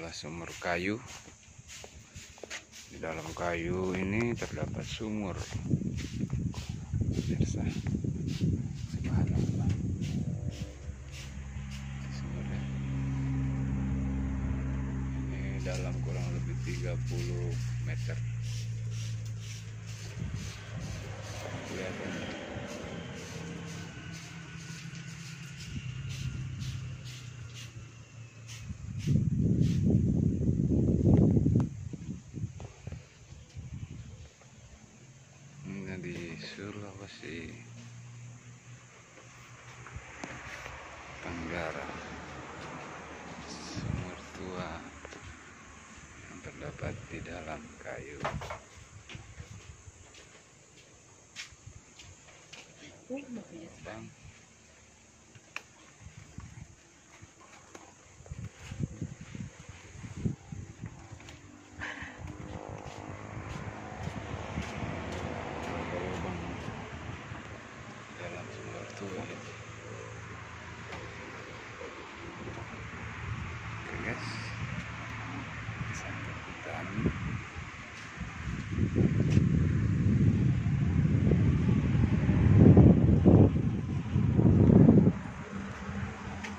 adalah sumur kayu. Di dalam kayu ini terdapat sumur. Pemirsa, subhanallah. Sumurnya ini dalam kurang lebih 30 meter. Kelihatan. Di Sulawesi Tenggara, sumur tua yang terdapat di dalam kayu. Bang, dalam sumur tua.